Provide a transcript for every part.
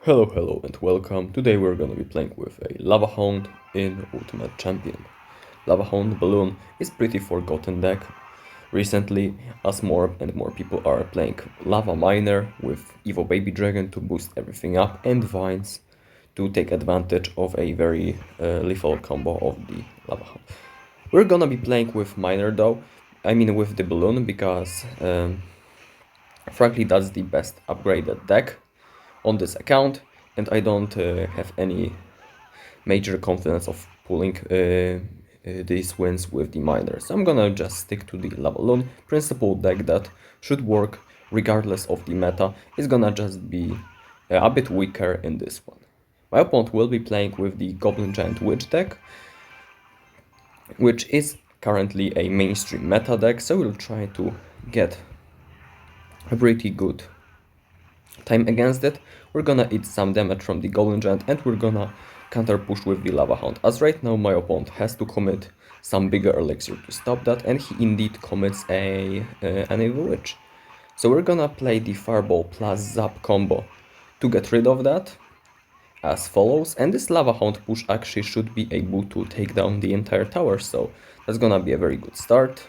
Hello and welcome. Today we're gonna be playing with a Lava Hound in Ultimate Champion. Lava Hound Balloon is pretty forgotten deck recently as more and more people are playing Lava Miner with Evo Baby Dragon to boost everything up and Vines to take advantage of a very lethal combo of the Lava Hound. We're gonna be playing with Miner though, with the Balloon because frankly that's the best upgraded deck on this account, and I don't have any major confidence of pulling these wins with the miners. I'm gonna just stick to the Lava Loon principle deck that should work regardless of the meta. It's gonna just be a bit weaker in this one. My opponent will be playing with the Goblin Giant Witch deck, which is currently a mainstream meta deck, so we'll try to get a pretty good time against it. We're gonna eat some damage from the Golem Giant and we're gonna counter push with the Lava Hound. As right now my opponent has to commit some bigger elixir to stop that, and he indeed commits an Evil Witch. So we're gonna play the Fireball plus Zap combo to get rid of that as follows, and this Lava Hound push actually should be able to take down the entire tower, so that's gonna be a very good start.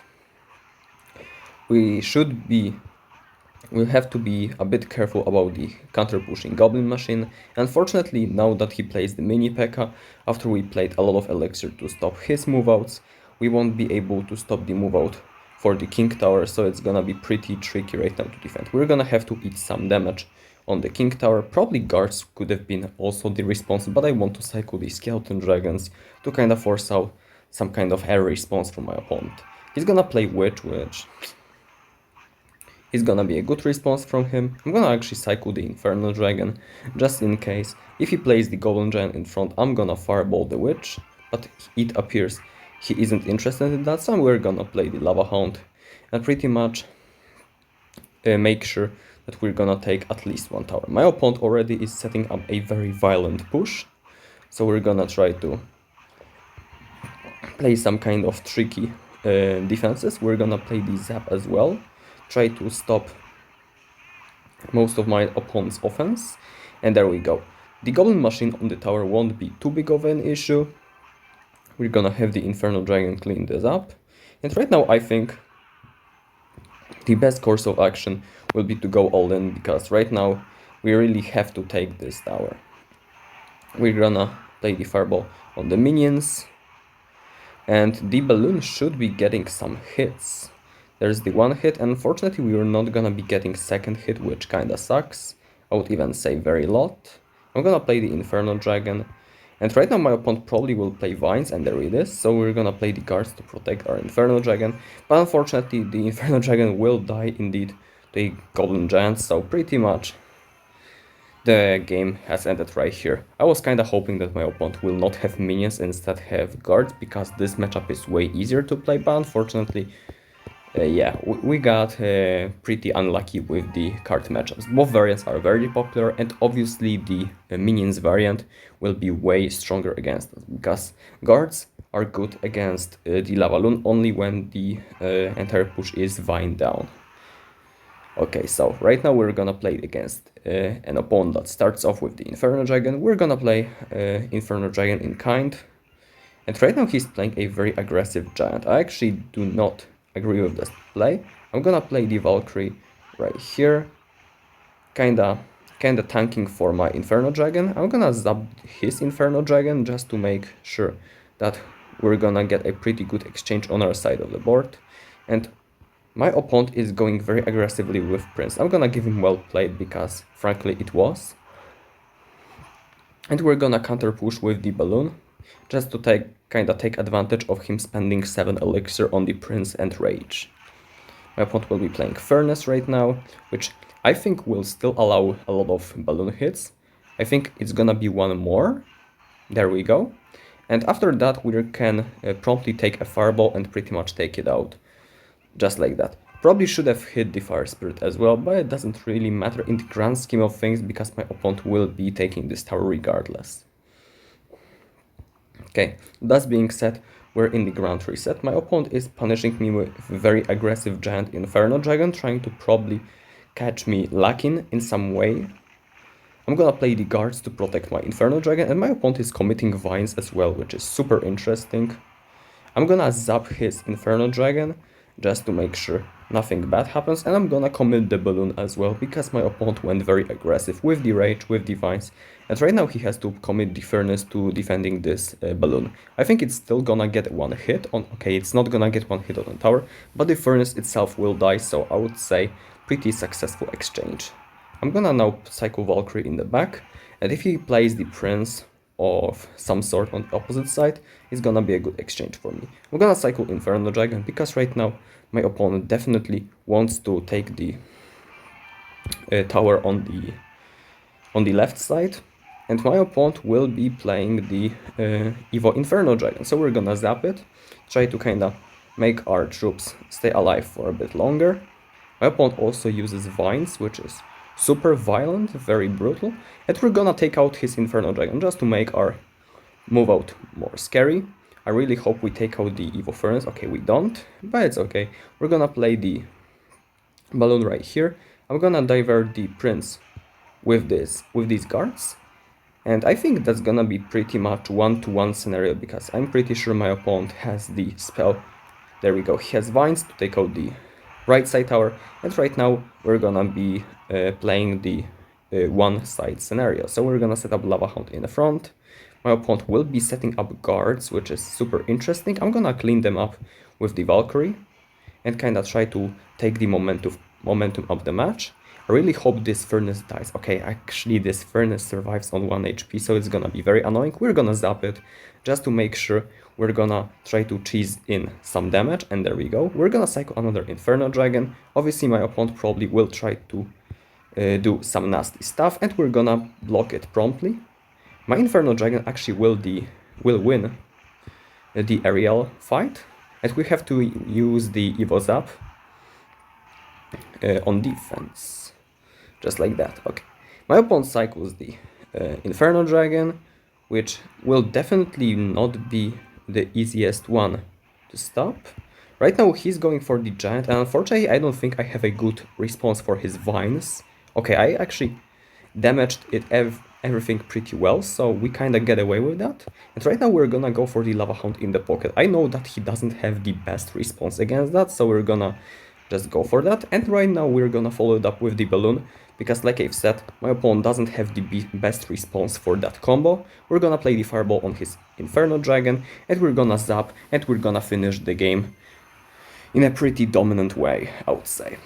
We'll have to be a bit careful about the counter-pushing Goblin Machine. Unfortunately, now that he plays the mini P.E.K.K.A, after we played a lot of Elixir to stop his move-outs, we won't be able to stop the move-out for the King Tower, so it's gonna be pretty tricky right now to defend. We're gonna have to eat some damage on the King Tower. Probably guards could have been also the response, but I want to cycle the Skeleton Dragons to kind of force out some kind of air response from my opponent. He's gonna play Witch, which is gonna be a good response from him. I'm gonna actually cycle the Infernal Dragon, just in case. If he plays the Goblin Giant in front, I'm gonna Fireball the Witch, but it appears he isn't interested in that, so we're gonna play the Lava Hound and pretty much make sure that we're gonna take at least one tower. My opponent already is setting up a very violent push, so we're gonna try to play some kind of tricky defenses. We're gonna play the Zap as well, try to stop most of my opponent's offense, and there we go. The Goblin Machine on the tower won't be too big of an issue. We're gonna have the Infernal Dragon clean this up, and right now I think the best course of action will be to go all in, because right now we really have to take this tower. We're gonna play the Fireball on the minions, and the Balloon should be getting some hits. There's the one hit, and unfortunately we are not gonna be getting second hit, which kinda sucks. I would even say very lot. I'm gonna play the Infernal Dragon, and right now my opponent probably will play Vines, and there it is, so we're gonna play the guards to protect our Infernal Dragon, but unfortunately the Infernal Dragon will die indeed to a Goblin Giant, so pretty much the game has ended right here. I was kinda hoping that my opponent will not have minions, instead have guards, because this matchup is way easier to play, but unfortunately we got pretty unlucky with the card matchups. Both variants are very popular, and obviously the minions variant will be way stronger against us, because guards are good against the Lava Loon only when the entire push is Vine down. Okay, so right now we're gonna play against an opponent that starts off with the Inferno Dragon. We're gonna play Inferno Dragon in kind, and right now he's playing a very aggressive giant. I actually do not agree with this play. I'm gonna play the Valkyrie right here, kinda tanking for my Inferno Dragon. I'm gonna zap his Inferno Dragon just to make sure that we're gonna get a pretty good exchange on our side of the board, and my opponent is going very aggressively with Prince. I'm gonna give him well played, because frankly it was. And we're gonna counter push with the Balloon, just to take advantage of him spending 7 elixir on the Prince and Rage. My opponent will be playing Furnace right now, which I think will still allow a lot of Balloon hits. I think it's gonna be one more. There we go. And after that we can promptly take a Fireball and pretty much take it out. Just like that. Probably should have hit the Fire Spirit as well, but it doesn't really matter in the grand scheme of things, because my opponent will be taking this tower regardless. Okay, that being said, we're in the ground reset. My opponent is punishing me with very aggressive giant Inferno Dragon, trying to probably catch me lacking in some way. I'm gonna play the guards to protect my Inferno Dragon, and my opponent is committing Vines as well, which is super interesting. I'm gonna zap his Inferno Dragon just to make sure nothing bad happens, and I'm gonna commit the Balloon as well because my opponent went very aggressive with the Rage, with the Vines, and right now he has to commit the Furnace to defending this Balloon. I think it's still gonna get one hit on, okay, it's not gonna get one hit on the tower, but the Furnace itself will die, so I would say pretty successful exchange. I'm gonna now cycle Valkyrie in the back, and if he plays the Prince of some sort on the opposite side, it's gonna be a good exchange for me. I'm gonna cycle Inferno Dragon because right now my opponent definitely wants to take the tower on the left side, and my opponent will be playing the Evo Inferno Dragon. So we're gonna zap it, try to kinda make our troops stay alive for a bit longer. My opponent also uses Vines, which is super violent, very brutal, and we're gonna take out his Inferno Dragon just to make our move out more scary. I really hope we take out the Evo Furnace. Okay, we don't, but it's okay. We're gonna play the Balloon right here. I'm gonna divert the Prince with these guards, and I think that's gonna be pretty much 1-to-1 scenario because I'm pretty sure my opponent has the spell. There we go, he has Vines to take out the right side tower, and right now we're gonna be playing the one side scenario. So we're gonna set up Lava Hound in the front. My opponent will be setting up guards, which is super interesting. I'm gonna clean them up with the Valkyrie and kinda try to take the momentum of the match. I really hope this Furnace dies. Okay, actually this Furnace survives on 1 HP, so it's gonna be very annoying. We're gonna zap it just to make sure. We're gonna try to cheese in some damage, and there we go. We're gonna cycle another Inferno Dragon. Obviously my opponent probably will try to do some nasty stuff, and we're gonna block it promptly. My Inferno Dragon actually will win the aerial fight, and we have to use the Evo Zap on defense. Just like that, okay. My opponent cycles the Inferno Dragon, which will definitely not be the easiest one to stop. Right now he's going for the Giant, and unfortunately I don't think I have a good response for his Vines. Okay, I actually damaged everything pretty well, so we kinda get away with that. And right now we're gonna go for the Lava Hound in the pocket. I know that he doesn't have the best response against that, so we're gonna just go for that. And right now we're gonna follow it up with the Balloon, because like I've said, my opponent doesn't have the best response for that combo. We're gonna play the Fireball on his Inferno Dragon, and we're gonna zap, and we're gonna finish the game in a pretty dominant way, I would say.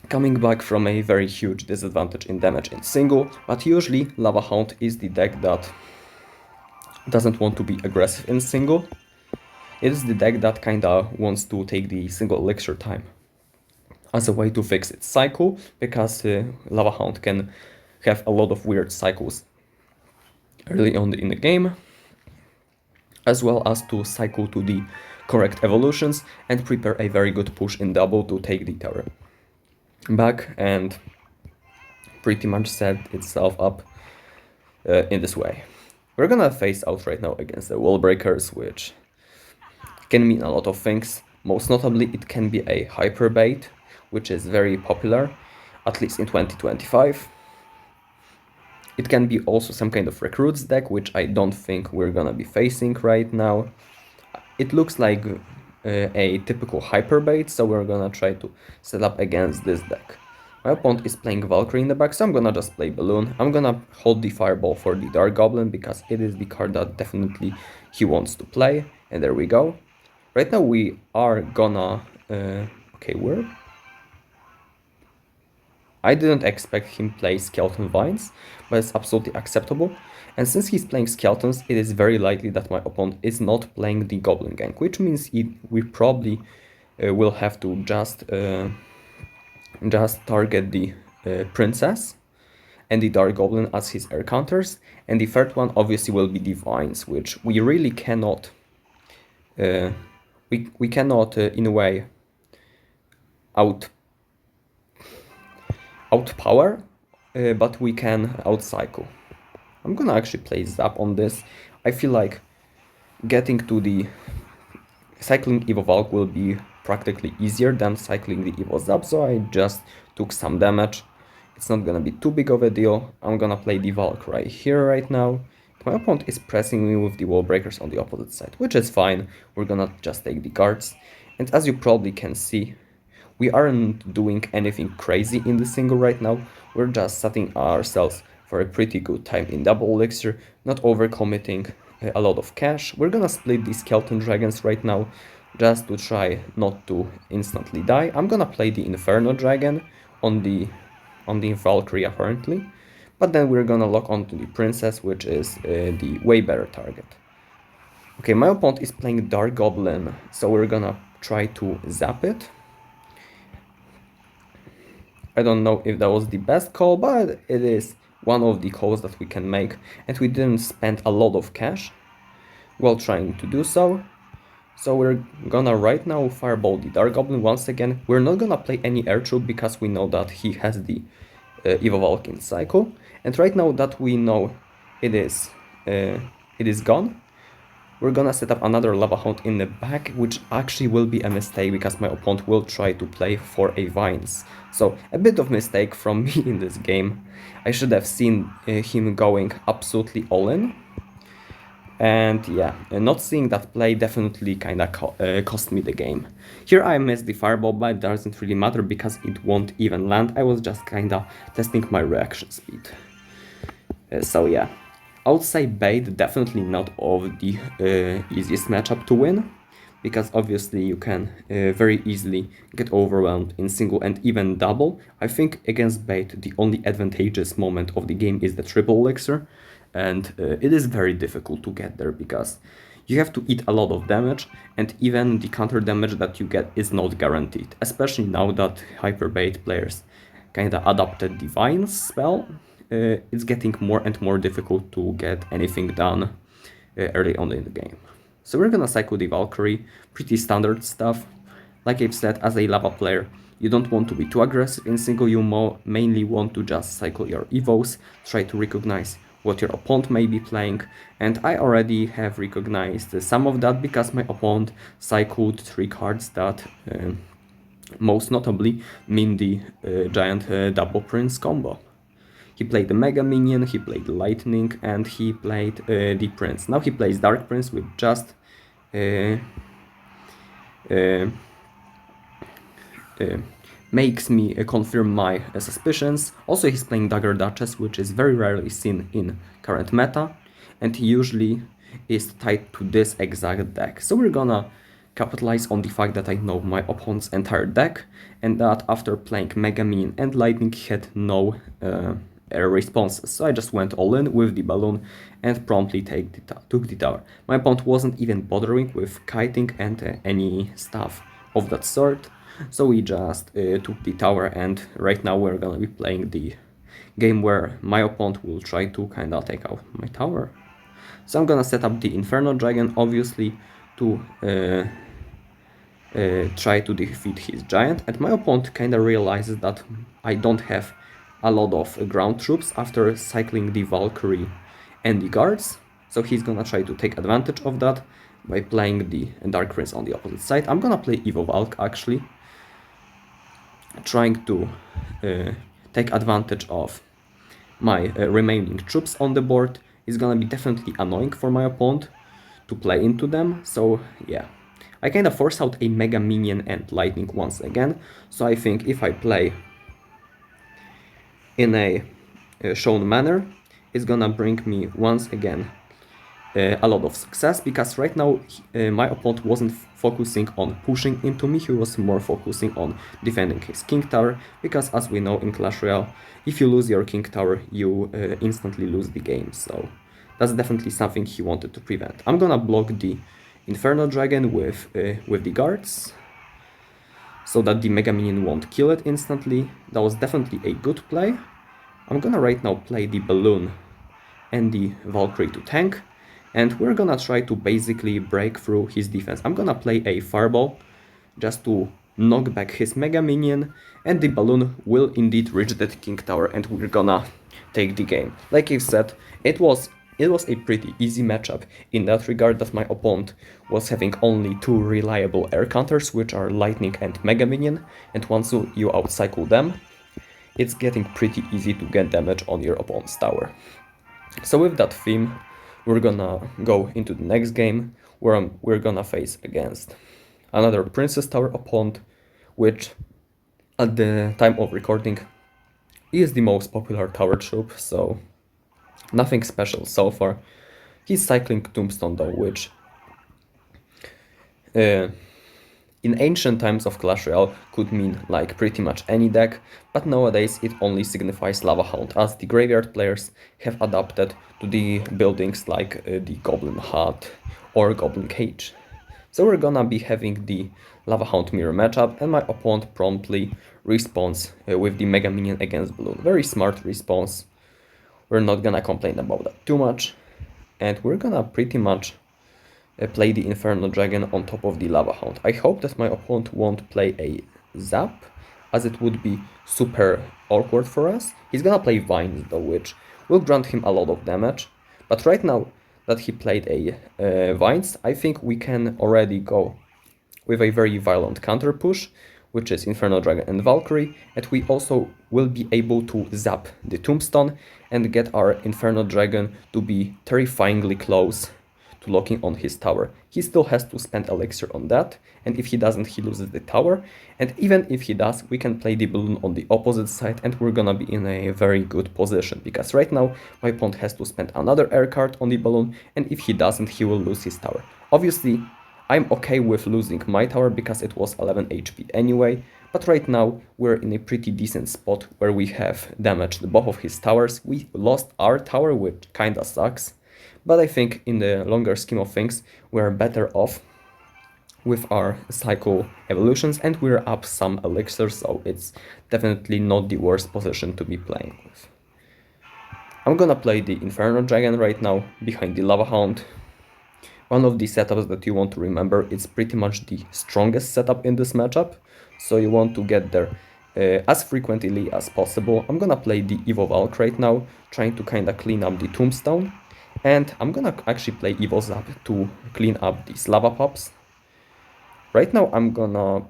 Coming back from a very huge disadvantage in damage in single, but usually Lava Hound is the deck that doesn't want to be aggressive in single. It is the deck that kinda wants to take the single elixir time as a way to fix its cycle, because Lava Hound can have a lot of weird cycles early on in the game, as well as to cycle to the correct evolutions and prepare a very good push in double to take the tower back and pretty much set itself up in this way. We're gonna face out right now against the Wall Breakers, which can mean a lot of things. Most notably, it can be a Hypno Bait, which is very popular, at least in 2025. It can be also some kind of recruits deck, which I don't think we're gonna be facing right now. It looks like a typical Hypno Bait, so we're gonna try to set up against this deck. My opponent is playing Valkyrie in the back, so I'm gonna just play Balloon. I'm gonna hold the Fireball for the Dark Goblin, because it is the card that definitely he wants to play, and there we go. Right now we are gonna... okay, I didn't expect him to play Skeleton Vines, but it's absolutely acceptable. And since he's playing Skeletons, it is very likely that my opponent is not playing the Goblin Gang, which means we probably will have to just target the Princess and the Dark Goblin as his air counters. And the third one obviously will be the Vines, which we really cannot... we cannot, in a way, outpower, but we can outcycle. I'm gonna actually play Zap on this. I feel like getting to the cycling Evo Valk will be practically easier than cycling the Evo Zap, so I just took some damage it's not gonna be too big of a deal. I'm gonna play the Valk right here right now. My opponent is pressing me with the wall breakers on the opposite side, which is fine. We're gonna just take the cards. And as you probably can see, we aren't doing anything crazy in the single right now. We're just setting ourselves for a pretty good time in double elixir, not overcommitting a lot of cash. We're gonna split the skeleton dragons right now, just to try not to instantly die. I'm gonna play the Inferno dragon on the Valkyrie apparently, but then we're gonna lock onto the princess, which is the way better target. Okay, my opponent is playing Dark Goblin, so we're gonna try to zap it. I don't know if that was the best call, but it is one of the calls that we can make, and we didn't spend a lot of cash while trying to do so. So we're gonna right now fireball the Dark Goblin once again. We're not gonna play any air troop because we know that he has the Evo Valkyrie cycle, and right now that we know it is gone, we're gonna set up another Lava Hound in the back, which actually will be a mistake because my opponent will try to play for a Vines. So a bit of mistake from me in this game. I should have seen him going absolutely all in. And yeah, not seeing that play definitely kinda cost me the game. Here I missed the fireball, but it doesn't really matter because it won't even land. I was just kinda testing my reaction speed. So yeah. I would say Bait definitely not of the easiest matchup to win, because obviously you can very easily get overwhelmed in single and even double. I think against Bait the only advantageous moment of the game is the triple elixir, and it is very difficult to get there because you have to eat a lot of damage, and even the counter damage that you get is not guaranteed, especially now that Hyper Bait players kinda adopted Divine spell. It's getting more and more difficult to get anything done early on in the game. So we're gonna cycle the Valkyrie, pretty standard stuff. Like I've said, as a lava player, you don't want to be too aggressive in single, you mainly want to just cycle your evos, try to recognize what your opponent may be playing, and I already have recognized some of that because my opponent cycled 3 cards that most notably mean the giant double prince combo. He played the Mega Minion, he played Lightning, and he played the Prince. Now he plays Dark Prince, which just makes me confirm my suspicions. Also, he's playing Dagger Duchess, which is very rarely seen in current meta, and he usually is tied to this exact deck. So we're gonna capitalize on the fact that I know my opponent's entire deck, and that after playing Mega Minion and Lightning, he had no air responses. So I just went all in with the balloon and promptly took the tower. My opponent wasn't even bothering with kiting and any stuff of that sort. So we just took the tower, and right now we're gonna be playing the game where my opponent will try to kinda take out my tower. So I'm gonna set up the Inferno Dragon, obviously, to try to defeat his giant, and my opponent kinda realizes that I don't have a lot of ground troops after cycling the Valkyrie and the guards, so he's gonna try to take advantage of that by playing the Dark Prince on the opposite side. I'm gonna play Evo Valk actually, trying to take advantage of my remaining troops on the board. Is gonna be definitely annoying for my opponent to play into them, so yeah. I kinda force out a Mega Minion and Lightning once again, so I think if I play in a shown manner, it's gonna bring me once again a lot of success, because right now my opponent wasn't focusing on pushing into me, he was more focusing on defending his king tower, because as we know in Clash Royale, if you lose your king tower, you instantly lose the game, so that's definitely something he wanted to prevent. I'm gonna block the Inferno Dragon with the guards, so that the Mega Minion won't kill it instantly. That was definitely a good play. I'm gonna right now play the Balloon and the Valkyrie to tank, and we're gonna try to basically break through his defense. I'm gonna play a Fireball just to knock back his Mega Minion, and the Balloon will indeed reach that King Tower, and we're gonna take the game. Like I said, it was a pretty easy matchup in that regard, that my opponent was having only 2 reliable air counters, which are Lightning and Mega Minion, and once you outcycle them, it's getting pretty easy to get damage on your opponent's tower. So with that theme, we're gonna go into the next game, where we're gonna face against another Princess Tower opponent, which at the time of recording is the most popular tower troop, so nothing special so far. He's cycling Tombstone though, which in ancient times of Clash Royale could mean like pretty much any deck, but nowadays it only signifies Lava Hound, as the graveyard players have adapted to the buildings like the Goblin Hut or Goblin Cage. So we're gonna be having the Lava Hound mirror matchup, and my opponent promptly responds with the Mega Minion against Balloon. Very smart response. We're not gonna complain about that too much, and we're gonna pretty much play the Inferno Dragon on top of the Lava Hound. I hope that my opponent won't play a Zap, as it would be super awkward for us. He's gonna play Vines though, which will grant him a lot of damage. But right now that he played a Vines, I think we can already go with a very violent counter push, which is Inferno Dragon and Valkyrie, and we also will be able to zap the Tombstone and get our Inferno Dragon to be terrifyingly close to locking on his tower. He still has to spend elixir on that, and if he doesn't, he loses the tower. And even if he does, we can play the balloon on the opposite side, and we're gonna be in a very good position, because right now my opponent has to spend another air card on the balloon, and if he doesn't, he will lose his tower. Obviously, I'm okay with losing my tower because it was 11 HP anyway, but right now we're in a pretty decent spot where we have damaged both of his towers. We lost our tower, which kinda sucks, but I think in the longer scheme of things, we're better off with our cycle evolutions, and we're up some elixir, so it's definitely not the worst position to be playing with. I'm gonna play the Inferno Dragon right now behind the Lava Hound. One of the setups that you want to remember, it's pretty much the strongest setup in this matchup, so you want to get there as frequently as possible. I'm gonna play the Evo Valk right now, trying to kinda clean up the Tombstone, and I'm gonna actually play Evo Zap to clean up these Lava Pops. Right now I'm gonna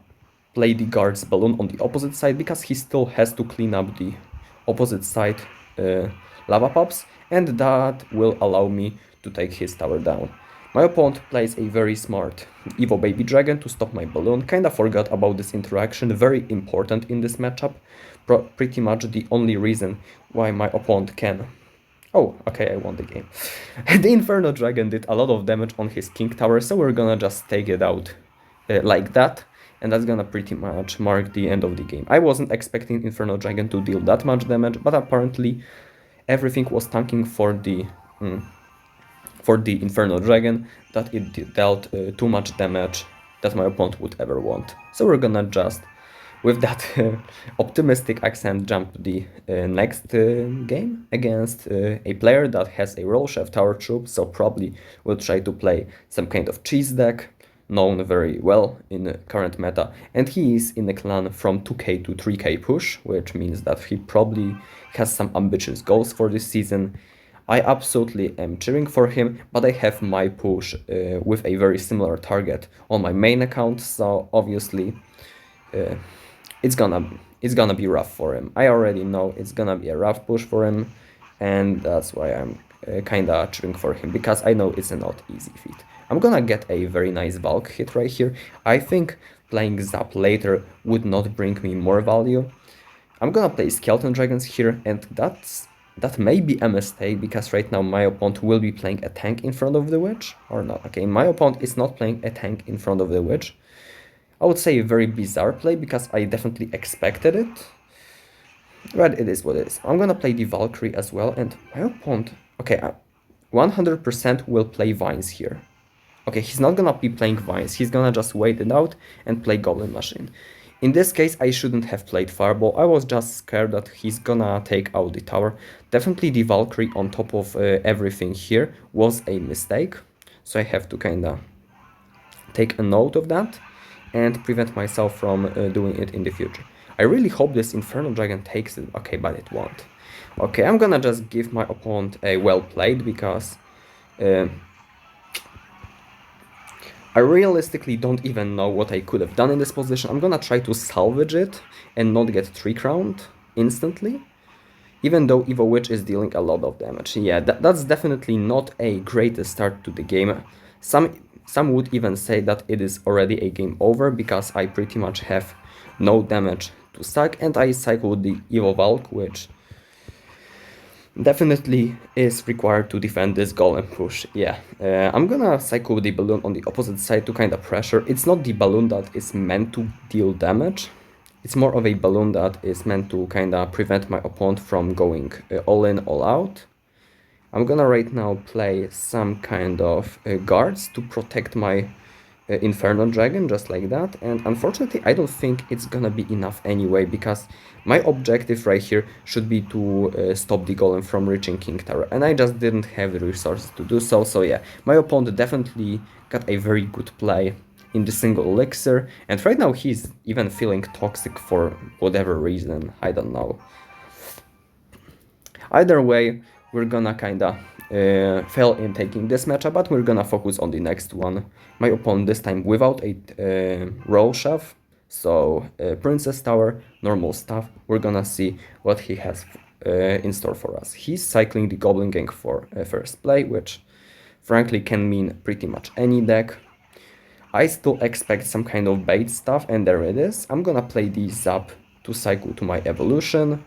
play the Guard's Balloon on the opposite side, because he still has to clean up the opposite side Lava Pops, and that will allow me to take his tower down. My opponent plays a very smart Evo Baby Dragon to stop my balloon. Kinda forgot about this interaction, very important in this matchup. Pretty much the only reason why my opponent can... Oh, okay, I won the game. The Inferno Dragon did a lot of damage on his King Tower, so we're gonna just take it out like that. And that's gonna pretty much mark the end of the game. I wasn't expecting Inferno Dragon to deal that much damage, but apparently everything was tanking for the Inferno Dragon, that it dealt too much damage that my opponent would ever want. So we're gonna just, with that optimistic accent, jump to the next game against a player that has a Roll Chef Tower troop, so probably will try to play some kind of cheese deck, known very well in the current meta, and he is in a clan from 2k to 3k push, which means that he probably has some ambitious goals for this season. I absolutely am cheering for him, but I have my push with a very similar target on my main account, so obviously it's gonna be rough for him. I already know it's gonna be a rough push for him, and that's why I'm kinda cheering for him, because I know it's a not easy feat. I'm gonna get a very nice Valk hit right here. I think playing Zap later would not bring me more value. I'm gonna play Skeleton Dragons here, and that may be a mistake, because right now my opponent will be playing a tank in front of the Witch, or not. Okay, my opponent is not playing a tank in front of the Witch. I would say a very bizarre play, because I definitely expected it, but it is what it is. I'm gonna play the Valkyrie as well, and my opponent, okay, 100% will play Vines here. Okay, he's not gonna be playing Vines, he's gonna just wait it out and play Golem Machine. In this case, I shouldn't have played Fireball. I was just scared that he's gonna take out the tower. Definitely the Valkyrie on top of everything here was a mistake, so I have to kinda take a note of that and prevent myself from doing it in the future. I really hope this Inferno Dragon takes it. Okay, but it won't. Okay, I'm gonna just give my opponent a well played, because I realistically don't even know what I could have done in this position. I'm gonna try to salvage it and not get 3 crowned. instantly, even though Evo Witch is dealing a lot of damage. Yeah, that's definitely not a great start to the game. Some would even say that it is already a game over, because I pretty much have no damage to stack, and I cycled the Evo Valk, which definitely is required to defend this golem push. Yeah, I'm gonna cycle the balloon on the opposite side to kind of pressure. It's not the balloon that is meant to deal damage. It's more of a balloon that is meant to kind of prevent my opponent from going all in, all out. I'm gonna right now play some kind of guards to protect my Inferno Dragon, just like that. And unfortunately, I don't think it's gonna be enough anyway, because my objective right here should be to stop the golem from reaching King Tower, and I just didn't have the resources to do so. So yeah, my opponent definitely got a very good play in the single elixir, and right now he's even feeling toxic for whatever reason, I don't know. Either way, we're gonna kinda fail in taking this matchup, but we're gonna focus on the next one. My opponent this time without a roll shove, so Princess Tower, normal stuff. We're gonna see what he has in store for us. He's cycling the Goblin Gang for first play, which frankly can mean pretty much any deck. I still expect some kind of bait stuff, and there it is. I'm gonna play the Zap to cycle to my evolution.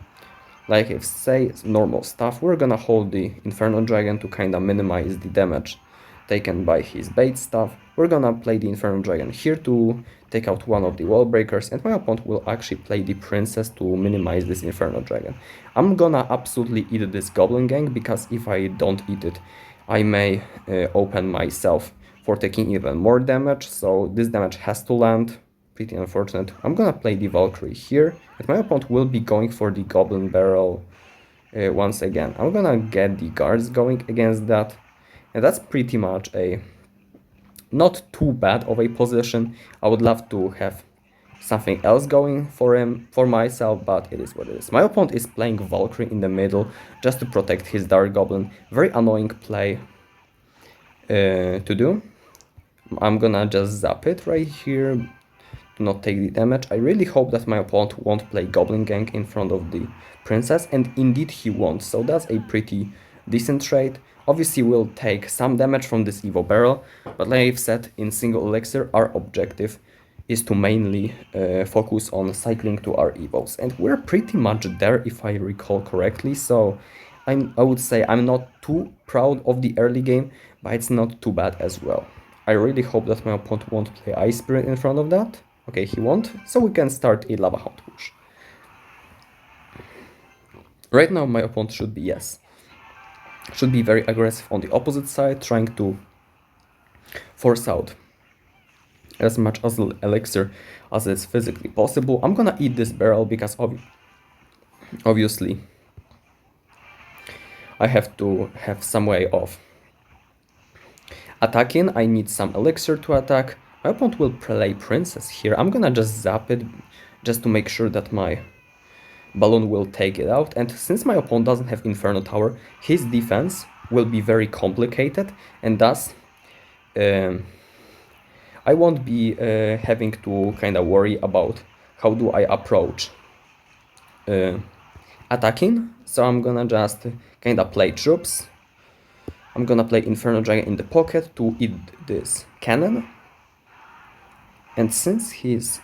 Like if say normal stuff, we're gonna hold the Inferno Dragon to kinda minimize the damage taken by his bait stuff. We're gonna play the Inferno Dragon here to take out one of the wall breakers, and my opponent will actually play the Princess to minimize this Inferno Dragon. I'm gonna absolutely eat this Goblin Gang, because if I don't eat it, I may open myself for taking even more damage, so this damage has to land. Pretty unfortunate. I'm gonna play the Valkyrie here, and my opponent will be going for the Goblin Barrel once again. I'm gonna get the guards going against that, and that's pretty much a not too bad of a position. I would love to have something else going for myself, but it is what it is. My opponent is playing Valkyrie in the middle just to protect his Dark Goblin. Very annoying play to do. I'm gonna just zap it right here to not take the damage. I really hope that my opponent won't play Goblin Gang in front of the Princess, and indeed he won't, so that's a pretty decent trade. Obviously we'll take some damage from this Evo Barrel, but like I've said, in single elixir our objective is to mainly focus on cycling to our Evos, and we're pretty much there if I recall correctly, so I would say I'm not too proud of the early game, but it's not too bad as well. I really hope that my opponent won't play Ice Spirit in front of that. Okay, he won't, so we can start a Lava Hound push. Right now my opponent should be very aggressive on the opposite side, trying to force out as much as elixir as is physically possible. I'm gonna eat this barrel because obviously I have to have some way of attacking. I need some elixir to attack. My opponent will play Princess here. I'm gonna just zap it just to make sure that my balloon will take it out, and since my opponent doesn't have Inferno Tower, his defense will be very complicated, and thus I won't be having to kind of worry about how do I approach attacking. So I'm gonna just kind of play troops. I'm gonna play Inferno Dragon in the pocket to eat this cannon. And since he's...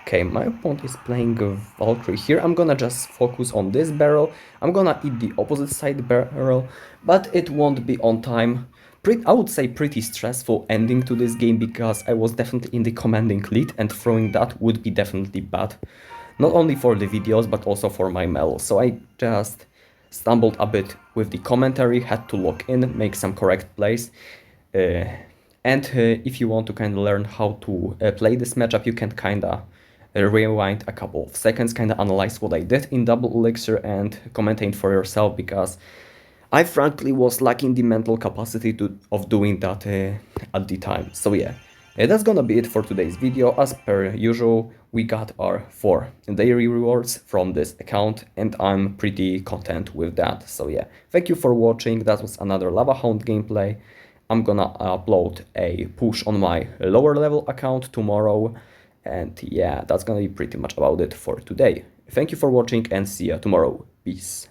Okay, my opponent is playing Valkyrie here. I'm gonna just focus on this barrel. I'm gonna eat the opposite side barrel, but it won't be on time. I would say pretty stressful ending to this game, because I was definitely in the commanding lead, and throwing that would be definitely bad. Not only for the videos, but also for my medal. So I just stumbled a bit with the commentary, had to log in, make some correct plays. And if you want to kind of learn how to play this matchup, you can kind of rewind a couple of seconds, kind of analyze what I did in double elixir and commentate for yourself, because I frankly was lacking the mental capacity of doing that at the time. So yeah, that's gonna be it for today's video. As per usual, we got our 4 daily rewards from this account, and I'm pretty content with that. So yeah, thank you for watching. That was another Lava Hound gameplay. I'm gonna upload a push on my lower level account tomorrow, and yeah, that's gonna be pretty much about it for today. Thank you for watching and see you tomorrow. Peace.